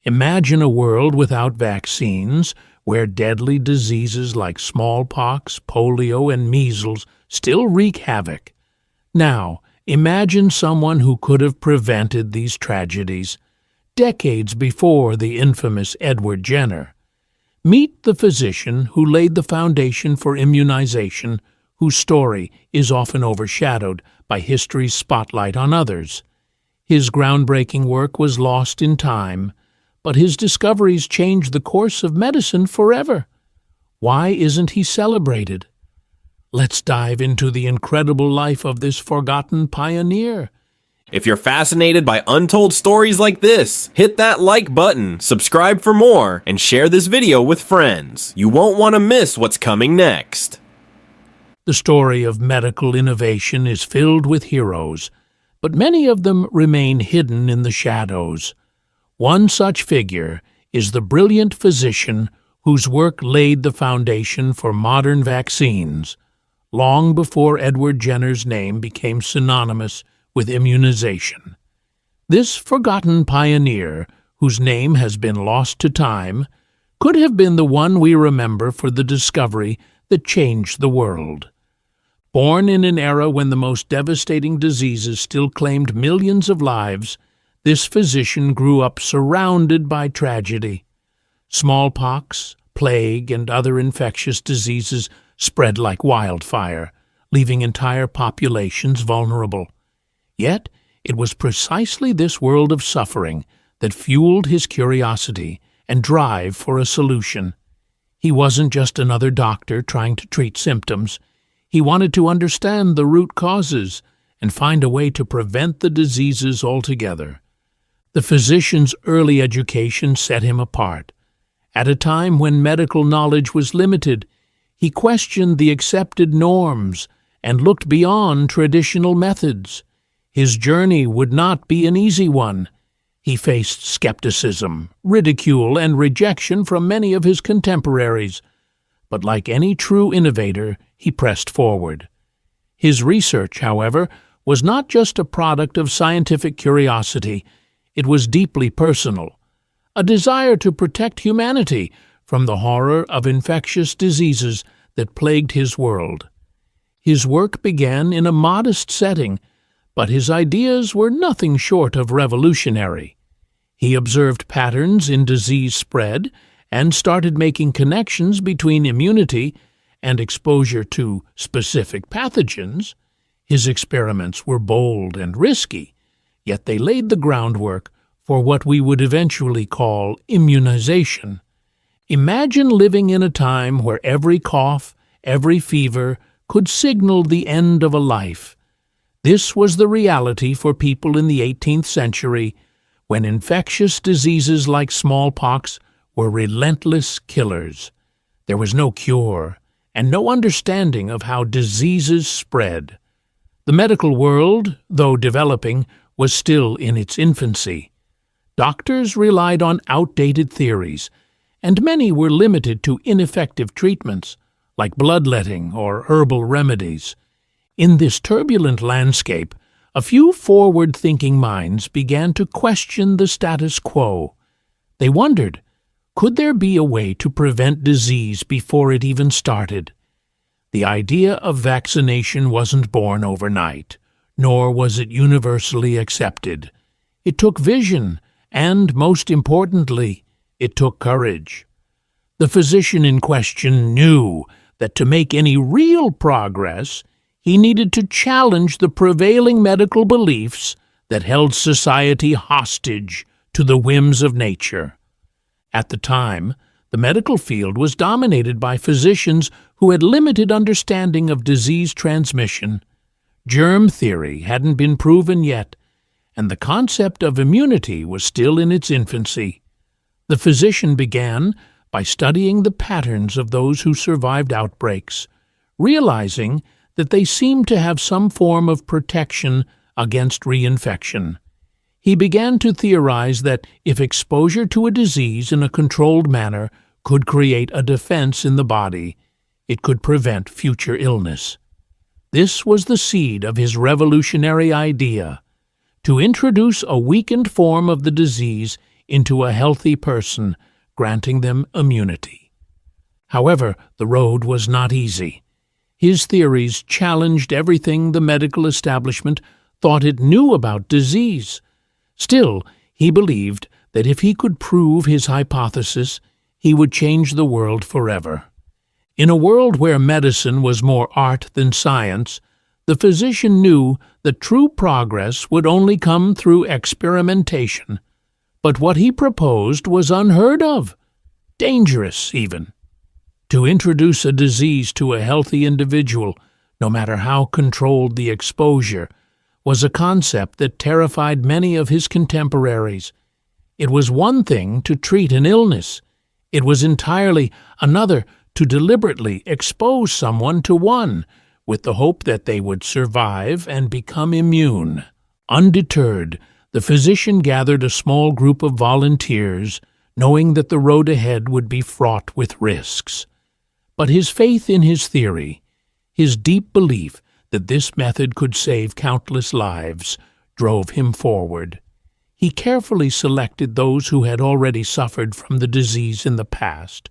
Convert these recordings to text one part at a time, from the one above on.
Imagine a world without vaccines, where deadly diseases like smallpox, polio, and measles still wreak havoc. Now, imagine someone who could have prevented these tragedies, decades before the infamous Edward Jenner. Meet the physician who laid the foundation for immunization, whose story is often overshadowed by history's spotlight on others. His groundbreaking work was lost in time, but his discoveries changed the course of medicine forever. Why isn't he celebrated? Let's dive into the incredible life of this forgotten pioneer. If you're fascinated by untold stories like this, hit that like button, subscribe for more, and share this video with friends. You won't want to miss what's coming next. The story of medical innovation is filled with heroes, but many of them remain hidden in the shadows. One such figure is the brilliant physician whose work laid the foundation for modern vaccines, long before Edward Jenner's name became synonymous with immunization. This forgotten pioneer, whose name has been lost to time, could have been the one we remember for the discovery that changed the world. Born in an era when the most devastating diseases still claimed millions of lives, this physician grew up surrounded by tragedy. Smallpox, plague, and other infectious diseases spread like wildfire, leaving entire populations vulnerable. Yet, it was precisely this world of suffering that fueled his curiosity and drive for a solution. He wasn't just another doctor trying to treat symptoms. He wanted to understand the root causes and find a way to prevent the diseases altogether. The physician's early education set him apart. At a time when medical knowledge was limited, he questioned the accepted norms and looked beyond traditional methods. His journey would not be an easy one. He faced skepticism, ridicule, and rejection from many of his contemporaries. But like any true innovator, he pressed forward. His research, however, was not just a product of scientific curiosity. It was deeply personal, a desire to protect humanity from the horror of infectious diseases that plagued his world. His work began in a modest setting, but his ideas were nothing short of revolutionary. He observed patterns in disease spread and started making connections between immunity and exposure to specific pathogens. His experiments were bold and risky, yet they laid the groundwork for what we would eventually call immunization. Imagine living in a time where every cough, every fever could signal the end of a life. This was the reality for people in the 18th century, when infectious diseases like smallpox were relentless killers. There was no cure and no understanding of how diseases spread. The medical world, though developing, was still in its infancy. Doctors relied on outdated theories, and many were limited to ineffective treatments, like bloodletting or herbal remedies. In this turbulent landscape, a few forward-thinking minds began to question the status quo. They wondered, could there be a way to prevent disease before it even started? The idea of vaccination wasn't born overnight, nor was it universally accepted. It took vision, and, most importantly, it took courage. The physician in question knew that to make any real progress, he needed to challenge the prevailing medical beliefs that held society hostage to the whims of nature. At the time, the medical field was dominated by physicians who had limited understanding of disease transmission. Germ theory hadn't been proven yet, and the concept of immunity was still in its infancy. The physician began by studying the patterns of those who survived outbreaks, realizing that they seemed to have some form of protection against reinfection. He began to theorize that if exposure to a disease in a controlled manner could create a defense in the body, it could prevent future illness. This was the seed of his revolutionary idea: to introduce a weakened form of the disease into a healthy person, granting them immunity. However, the road was not easy. His theories challenged everything the medical establishment thought it knew about disease. Still, he believed that if he could prove his hypothesis, he would change the world forever. In a world where medicine was more art than science, the physician knew that true progress would only come through experimentation. But what he proposed was unheard of, dangerous even. To introduce a disease to a healthy individual, no matter how controlled the exposure, was a concept that terrified many of his contemporaries. It was one thing to treat an illness. It was entirely another to deliberately expose someone to one, with the hope that they would survive and become immune. Undeterred, the physician gathered a small group of volunteers, knowing that the road ahead would be fraught with risks. But his faith in his theory, his deep belief that this method could save countless lives, drove him forward. He carefully selected those who had already suffered from the disease in the past,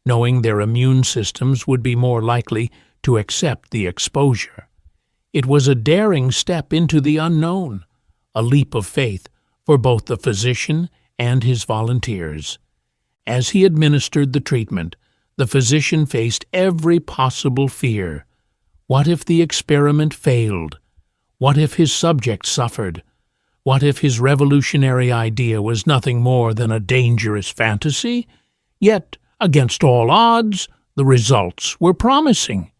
knowing their immune systems would be more likely to accept the exposure. It was a daring step into the unknown, a leap of faith for both the physician and his volunteers. As he administered the treatment, the physician faced every possible fear. What if the experiment failed? What if his subject suffered? What if his revolutionary idea was nothing more than a dangerous fantasy? Yet, against all odds, the results were promising.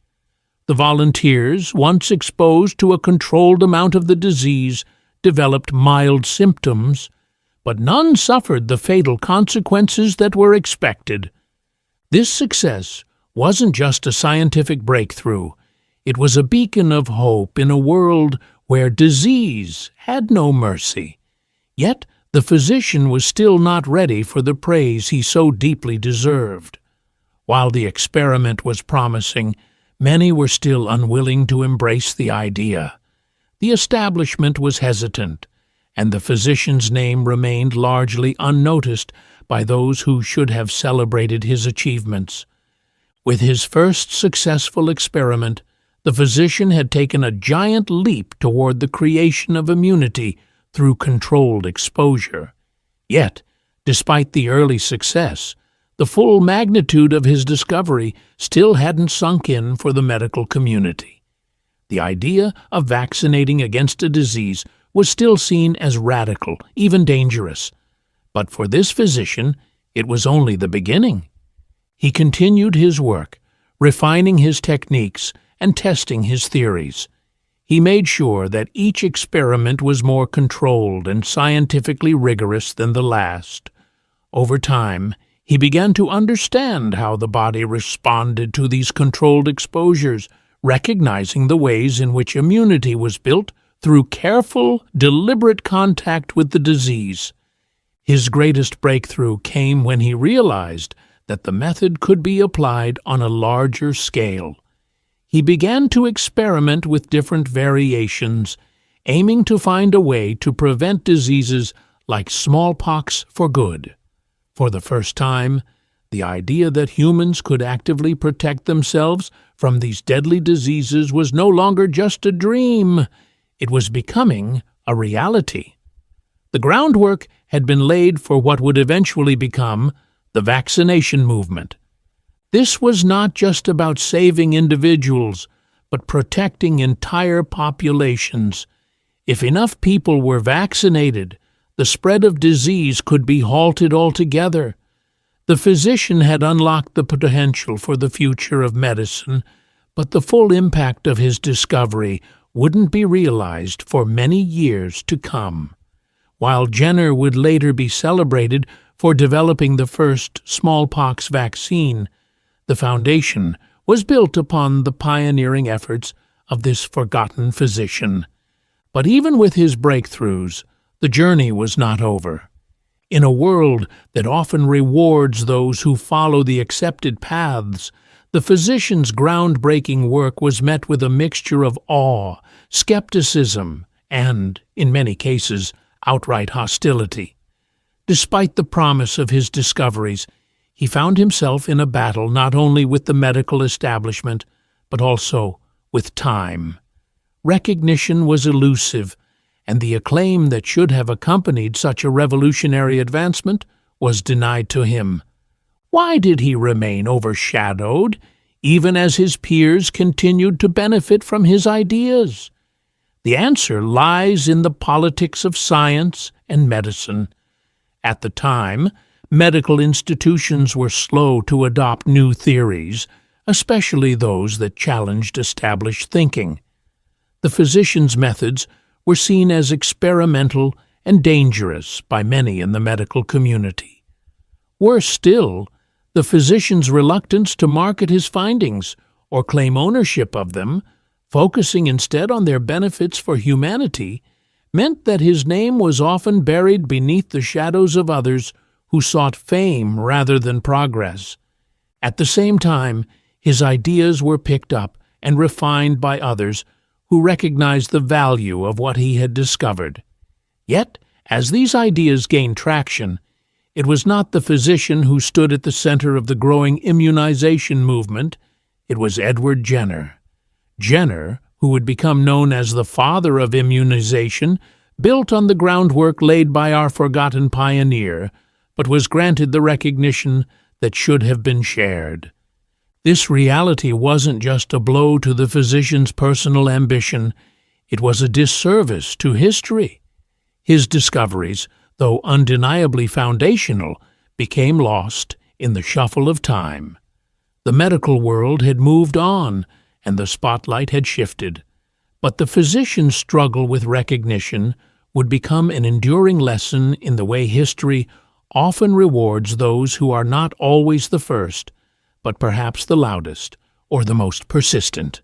The volunteers, once exposed to a controlled amount of the disease, developed mild symptoms, but none suffered the fatal consequences that were expected. This success wasn't just a scientific breakthrough. It was a beacon of hope in a world where disease had no mercy. Yet the physician was still not ready for the praise he so deeply deserved. While the experiment was promising, many were still unwilling to embrace the idea. The establishment was hesitant, and the physician's name remained largely unnoticed by those who should have celebrated his achievements. With his first successful experiment, the physician had taken a giant leap toward the creation of immunity through controlled exposure. Yet, despite the early success, the full magnitude of his discovery still hadn't sunk in for the medical community. The idea of vaccinating against a disease was still seen as radical, even dangerous. But for this physician, it was only the beginning. He continued his work, refining his techniques and testing his theories. He made sure that each experiment was more controlled and scientifically rigorous than the last. Over time, he began to understand how the body responded to these controlled exposures, recognizing the ways in which immunity was built through careful, deliberate contact with the disease. His greatest breakthrough came when he realized that the method could be applied on a larger scale. He began to experiment with different variations, aiming to find a way to prevent diseases like smallpox for good. For the first time, the idea that humans could actively protect themselves from these deadly diseases was no longer just a dream. It was becoming a reality. The groundwork had been laid for what would eventually become the vaccination movement. This was not just about saving individuals, but protecting entire populations. If enough people were vaccinated, the spread of disease could be halted altogether. The physician had unlocked the potential for the future of medicine, but the full impact of his discovery wouldn't be realized for many years to come. While Jenner would later be celebrated for developing the first smallpox vaccine, the foundation was built upon the pioneering efforts of this forgotten physician. But even with his breakthroughs, the journey was not over. In a world that often rewards those who follow the accepted paths, the physician's groundbreaking work was met with a mixture of awe, skepticism, and, in many cases, outright hostility. Despite the promise of his discoveries, he found himself in a battle not only with the medical establishment, but also with time. Recognition was elusive, and the acclaim that should have accompanied such a revolutionary advancement was denied to him. Why did he remain overshadowed, even as his peers continued to benefit from his ideas? The answer lies in the politics of science and medicine. At the time, medical institutions were slow to adopt new theories, especially those that challenged established thinking. The physician's methods were seen as experimental and dangerous by many in the medical community. Worse still, the physician's reluctance to market his findings or claim ownership of them, focusing instead on their benefits for humanity, meant that his name was often buried beneath the shadows of others who sought fame rather than progress. At the same time, his ideas were picked up and refined by others who recognized the value of what he had discovered. Yet, as these ideas gained traction, it was not the physician who stood at the center of the growing immunization movement. It was Edward Jenner. Jenner, who would become known as the father of immunization, built on the groundwork laid by our forgotten pioneer, but was granted the recognition that should have been shared. This reality wasn't just a blow to the physician's personal ambition, it was a disservice to history. His discoveries, though undeniably foundational, became lost in the shuffle of time. The medical world had moved on, and the spotlight had shifted. But the physician's struggle with recognition would become an enduring lesson in the way history often rewards those who are not always the first, but perhaps the loudest or the most persistent.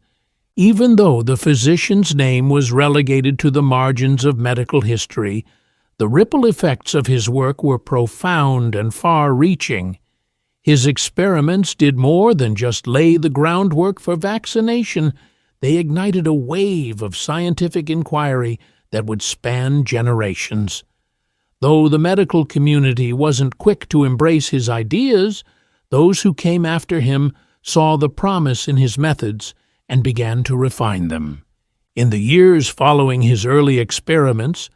Even though the physician's name was relegated to the margins of medical history, the ripple effects of his work were profound and far-reaching. His experiments did more than just lay the groundwork for vaccination. They ignited a wave of scientific inquiry that would span generations. Though the medical community wasn't quick to embrace his ideas, those who came after him saw the promise in his methods and began to refine them. In the years following his early experiments,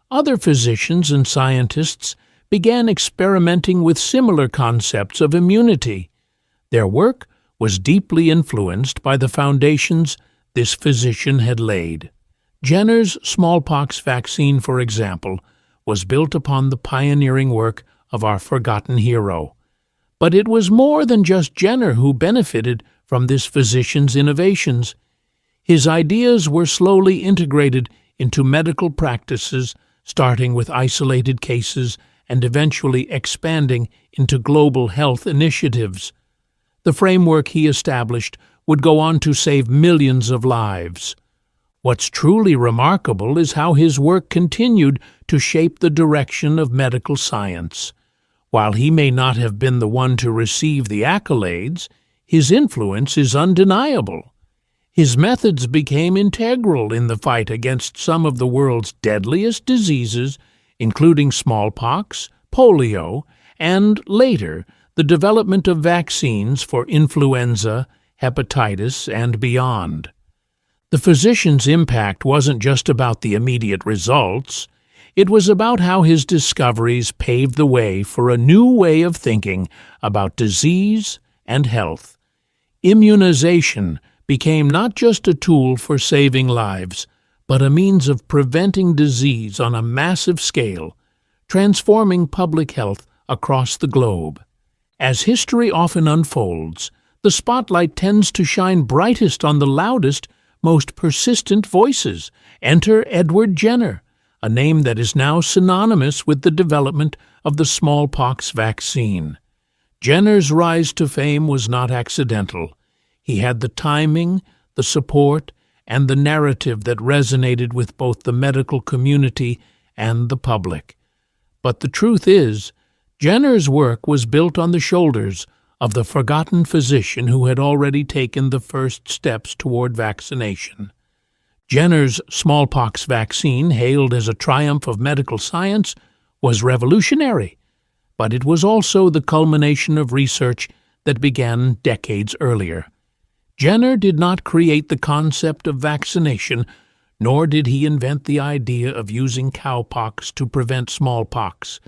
other physicians and scientists began experimenting with similar concepts of immunity. Their work was deeply influenced by the foundations this physician had laid. Jenner's smallpox vaccine, for example, was built upon the pioneering work of our forgotten hero. But it was more than just Jenner who benefited from this physician's innovations. His ideas were slowly integrated into medical practices, starting with isolated cases and eventually expanding into global health initiatives. The framework he established would go on to save millions of lives. What's truly remarkable is how his work continued to shape the direction of medical science. While he may not have been the one to receive the accolades, his influence is undeniable. His methods became integral in the fight against some of the world's deadliest diseases, including smallpox, polio, and, later, the development of vaccines for influenza, hepatitis, and beyond. The physician's impact wasn't just about the immediate results. It was about how his discoveries paved the way for a new way of thinking about disease and health. Immunization became not just a tool for saving lives, but a means of preventing disease on a massive scale, transforming public health across the globe. As history often unfolds, the spotlight tends to shine brightest on the loudest, most persistent voices. Enter Edward Jenner, a name that is now synonymous with the development of the smallpox vaccine. Jenner's rise to fame was not accidental. He had the timing, the support, and the narrative that resonated with both the medical community and the public. But the truth is, Jenner's work was built on the shoulders of the forgotten physician who had already taken the first steps toward vaccination. Jenner's smallpox vaccine, hailed as a triumph of medical science, was revolutionary. but it was also the culmination of research that began decades earlier. Jenner did not create the concept of vaccination, nor did he invent the idea of using cowpox to prevent smallpox.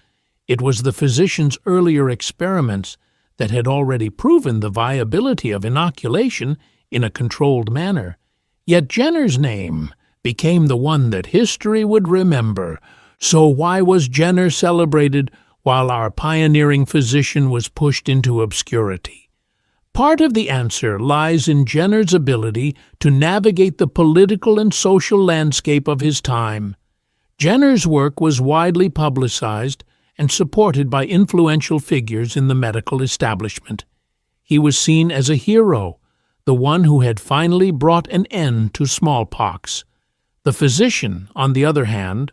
It was the physician's earlier experiments that had already proven the viability of inoculation in a controlled manner. Yet Jenner's name became the one that history would remember. So why was Jenner celebrated while our pioneering physician was pushed into obscurity? Part of the answer lies in Jenner's ability to navigate the political and social landscape of his time. Jenner's work was widely publicized and supported by influential figures in the medical establishment. He was seen as a hero, the one who had finally brought an end to smallpox. The physician, on the other hand,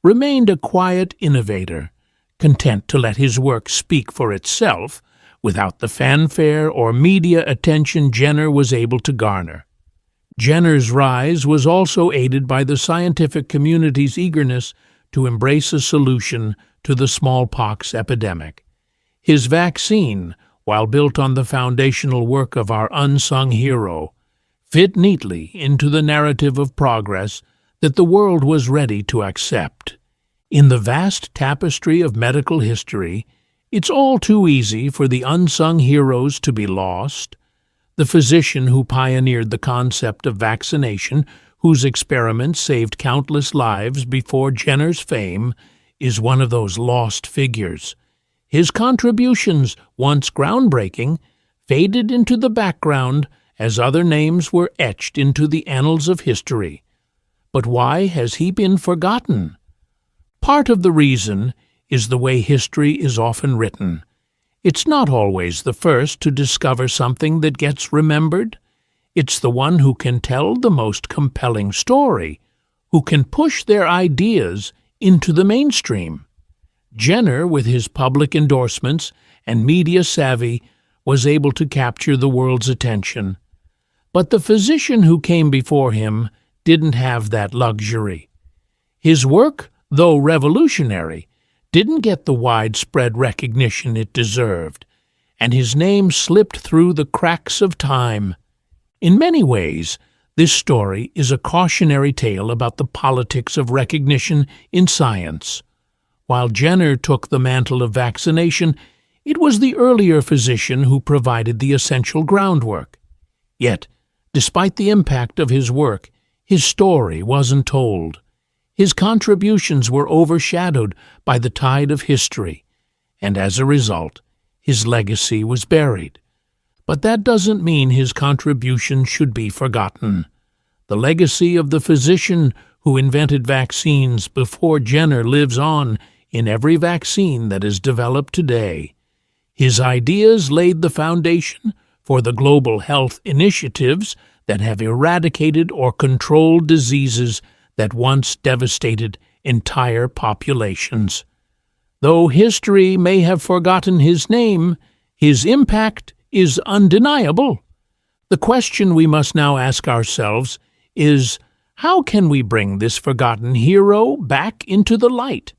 remained a quiet innovator, content to let his work speak for itself without the fanfare or media attention Jenner was able to garner. Jenner's rise was also aided by the scientific community's eagerness to embrace a solution to the smallpox epidemic. His vaccine, while built on the foundational work of our unsung hero, fit neatly into the narrative of progress that the world was ready to accept. In the vast tapestry of medical history, it's all too easy for the unsung heroes to be lost. The physician who pioneered the concept of vaccination, whose experiments saved countless lives before Jenner's fame, is one of those lost figures. His contributions, once groundbreaking, faded into the background as other names were etched into the annals of history. But why has he been forgotten? Part of the reason is the way history is often written. It's not always the first to discover something that gets remembered. It's the one who can tell the most compelling story, who can push their ideas into the mainstream. Jenner, with his public endorsements and media savvy, was able to capture the world's attention. But the physician who came before him didn't have that luxury. His work, though revolutionary, didn't get the widespread recognition it deserved, and his name slipped through the cracks of time. In many ways, this story is a cautionary tale about the politics of recognition in science. While Jenner took the mantle of vaccination, it was the earlier physician who provided the essential groundwork. Yet, despite the impact of his work, his story wasn't told. His contributions were overshadowed by the tide of history, and as a result, his legacy was buried. But that doesn't mean his contribution should be forgotten. The legacy of the physician who invented vaccines before Jenner lives on in every vaccine that is developed today. His ideas laid the foundation for the global health initiatives that have eradicated or controlled diseases that once devastated entire populations. Though history may have forgotten his name, his impact is undeniable. The question we must now ask ourselves is, how can we bring this forgotten hero back into the light?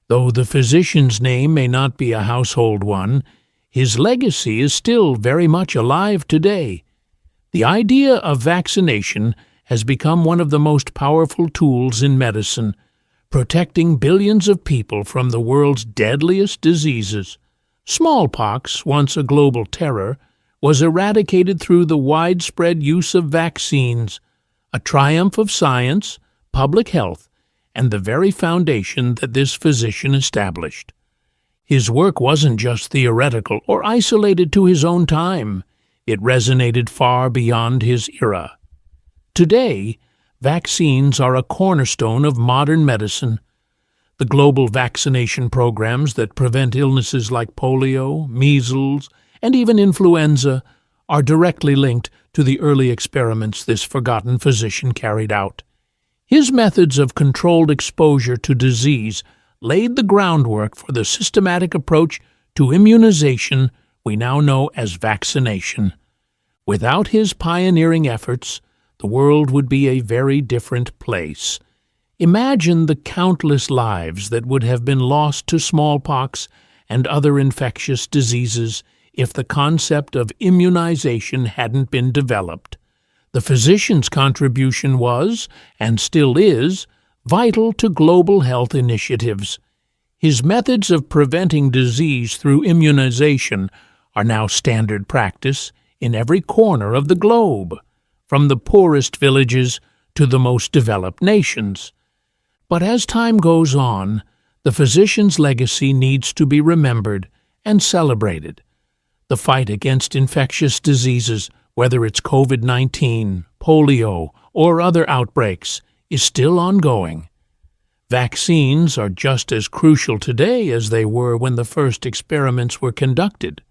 Though the physician's name may not be a household one, his legacy is still very much alive today. The idea of vaccination has become one of the most powerful tools in medicine, protecting billions of people from the world's deadliest diseases. Smallpox, once a global terror, was eradicated through the widespread use of vaccines, a triumph of science, public health, and the very foundation that this physician established. His work wasn't just theoretical or isolated to his own time. It resonated far beyond his era. Today, vaccines are a cornerstone of modern medicine. The global vaccination programs that prevent illnesses like polio, measles, and even influenza are directly linked to the early experiments this forgotten physician carried out. His methods of controlled exposure to disease laid the groundwork for the systematic approach to immunization we now know as vaccination. Without his pioneering efforts, the world would be a very different place. Imagine the countless lives that would have been lost to smallpox and other infectious diseases if the concept of immunization hadn't been developed. The physician's contribution was, and still is, vital to global health initiatives. His methods of preventing disease through immunization are now standard practice in every corner of the globe, from the poorest villages to the most developed nations. But as time goes on, the physician's legacy needs to be remembered and celebrated. The fight against infectious diseases, whether it's COVID-19, polio, or other outbreaks, is still ongoing. Vaccines are just as crucial today as they were when the first experiments were conducted.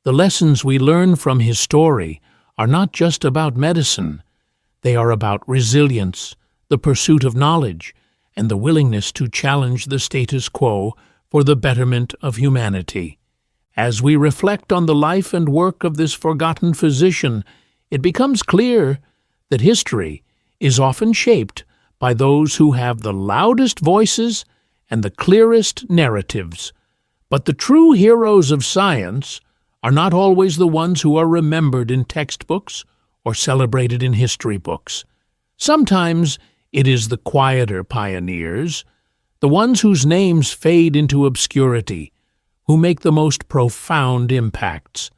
The lessons we learn from his story are not just about medicine. They are about resilience, the pursuit of knowledge, and the willingness to challenge the status quo for the betterment of humanity. As we reflect on the life and work of this forgotten physician, it becomes clear that history is often shaped by those who have the loudest voices and the clearest narratives. But the true heroes of science are not always the ones who are remembered in textbooks or celebrated in history books. Sometimes it is the quieter pioneers, the ones whose names fade into obscurity, who make the most profound impacts.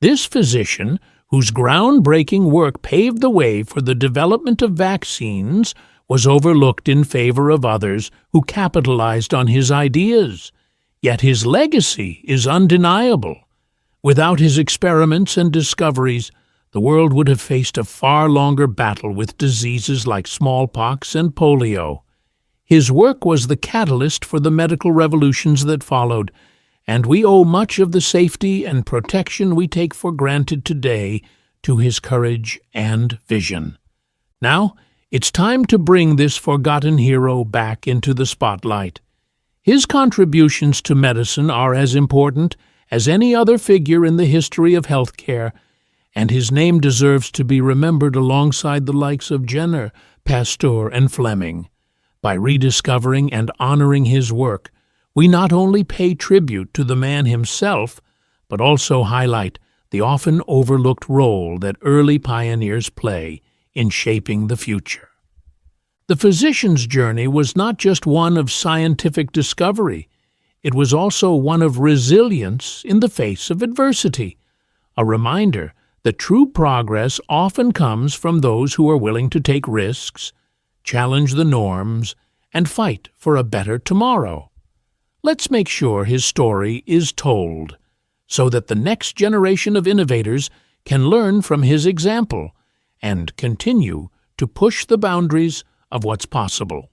This physician, whose groundbreaking work paved the way for the development of vaccines, was overlooked in favor of others who capitalized on his ideas. Yet his legacy is undeniable. Without his experiments and discoveries, the world would have faced a far longer battle with diseases like smallpox and polio. His work was the catalyst for the medical revolutions that followed, and we owe much of the safety and protection we take for granted today to his courage and vision. Now, it's time to bring this forgotten hero back into the spotlight. His contributions to medicine are as important as any other figure in the history of healthcare, and his name deserves to be remembered alongside the likes of Jenner, Pasteur, and Fleming. By rediscovering and honoring his work, we not only pay tribute to the man himself, but also highlight the often overlooked role that early pioneers play in shaping the future. The physician's journey was not just one of scientific discovery. It was also one of resilience in the face of adversity, a reminder that true progress often comes from those who are willing to take risks, challenge the norms, and fight for a better tomorrow. Let's make sure his story is told, so that the next generation of innovators can learn from his example and continue to push the boundaries of what's possible.